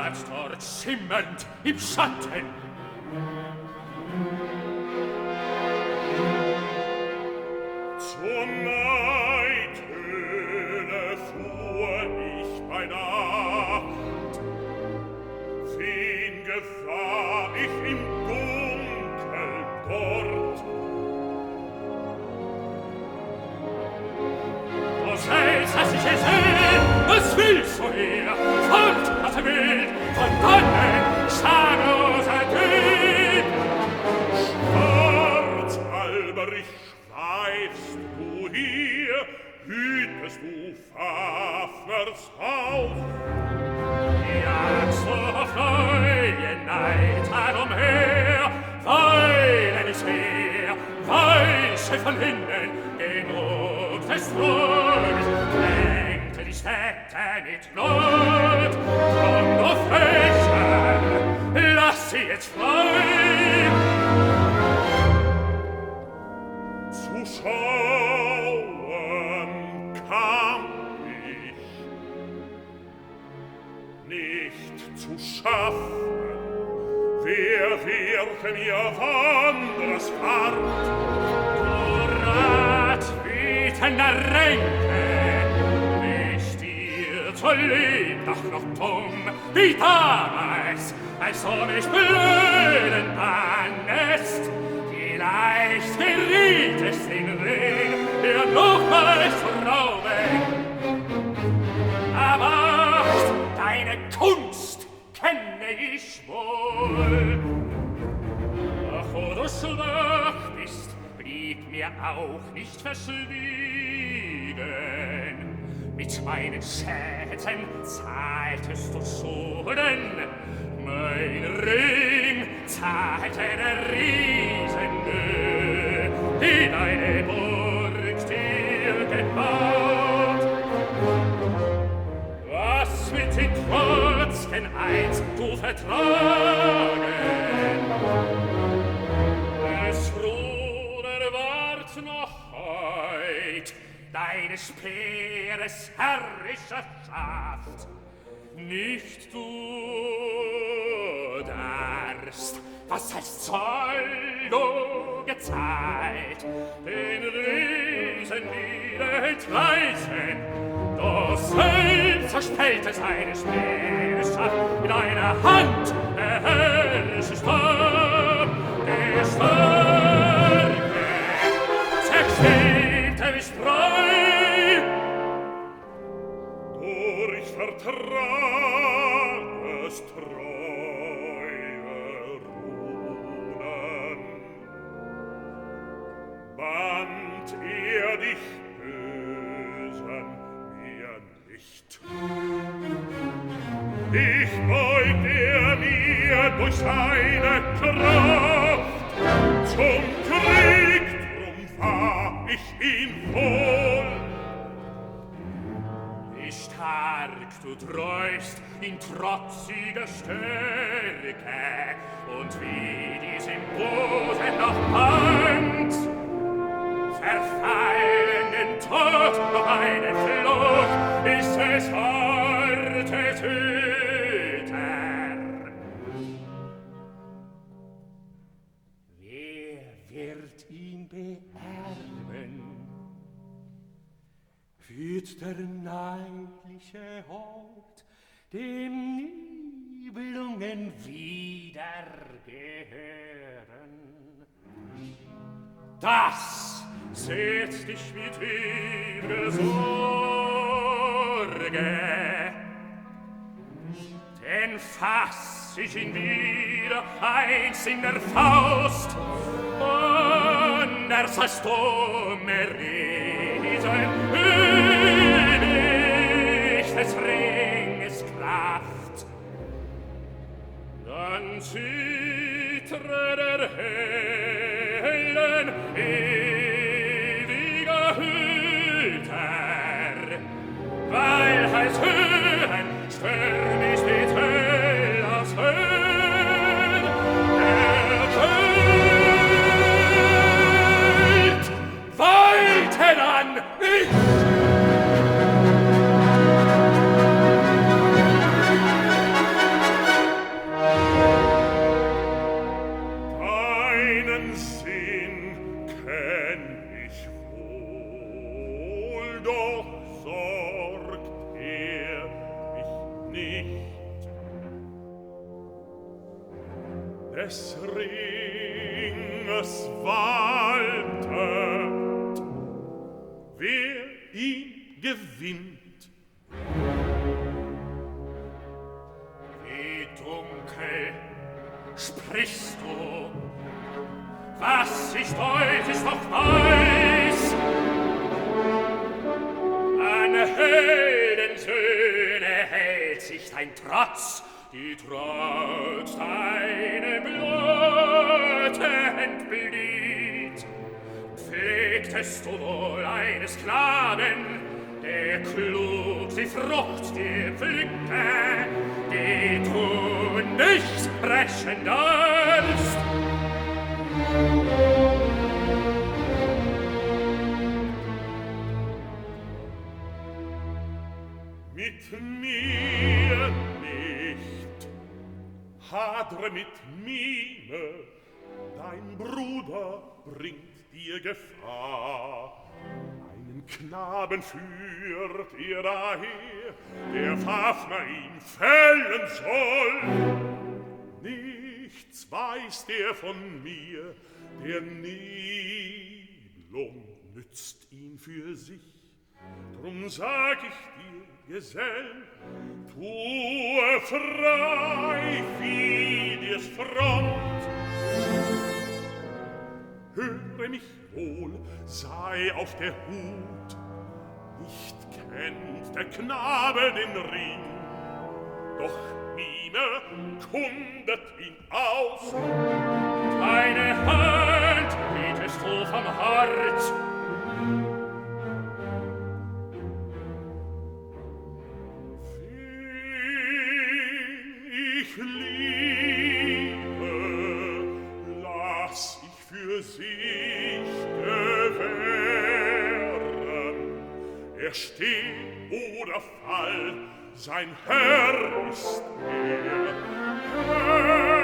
Herz dort schimmernd im Schatten. Zur Neidhöhle fuhr ich bei Nacht. Wen gefahr ich im Dunkel dort? O selbst, dass ich es sehe, was willst du hier? Fort, was er will, von dannen, schamloser Typ! Schwarz, alberich, schweifst du hier, hütest du Fafners Haus? Jagst du auf neue Neidheit umher, weilen ich sehe, weiche von hinnen, genug des Troges, drängte die Städte mit Not, drum du Fächer, lass sie jetzt frei. Zu schauen kam ich, nicht zu schaffen. Wer wehrte mir Wanderers Fahrt? Rat, wütender Ränke, nicht dir zu lieb, doch noch dumm, wie damals, als du mich blöden bannest. Vielleicht geriet es den Ring, dir nochmals zu rauben. Aber deine Kunst kenne ich wohl. Ach, wo du schwach bist, blieb mir auch nicht verschwiegen. Mit meinen Schätzen zahltest du Schulden. Mein Ring zahlte der Riesende, die deine Burg dir gebaut. Was mit den Trotzken einst du vertragen? Es Bruder ward noch heut deines Speeres herrischer Schaft. Nicht du darfst, was als Zoll du gezahlt, den Riesen niederentreißen. Du selbst zerspellte seine Speerschaft in deiner Hand, der herrliche Stab, der Starke, zerschwebte mich frei. Durch Vertrages treue Runen band dich Bösen mir nicht. Ich beugte mir durch seine Kraft zum Krieg, drum fahr ich ihm wohl. Wie stark du treust in trotziger Stärke und wie diesem Busen noch bangt. Verfallen den Tod noch eine Flucht, ist es harte Töter. Wer wird ihn beerben? Wird der neidliche Hort dem Nibelungen wieder gehören? Das seht dich mit ewiger Sorge, denn fass ich ihn wieder einst in der Faust, und sollst du mir riesen, nicht des Ringes Kraft, dann zittre der Hellen ewiger Hüter, weil heiß Höhen stürm ich mit Höll aus Höhen, erfüllt, weiter an ich. des Ringes waltet, wer ihn gewinnt. Wie dunkel sprichst du, was ich deut ist doch weiß. An Heldensöhne hält sich dein Trotz, die trotz deinem Blute entblieht. Pflegtest du wohl eines Sklaven, der klug die Frucht dir pflückte, die du nicht brechen darfst. Mit mir nicht, hadre mit mir, dein Bruder bringt dir Gefahr. Einen Knaben führt ihr daher, der Fafner ihn fällen soll. Nichts weiß der von mir, der Nebelung nützt ihn für sich. Drum sag ich dir, Gesell, tue frei Fides Front. Höre mich wohl, sei auf der Hut, nicht kennt der Knabe den Ring, doch Mime kundet ihn aus. Deine Hand bietest du vom Hart, ich liebe, lass ich für sich gewähren. Er steh oder fall, sein Herr ist er.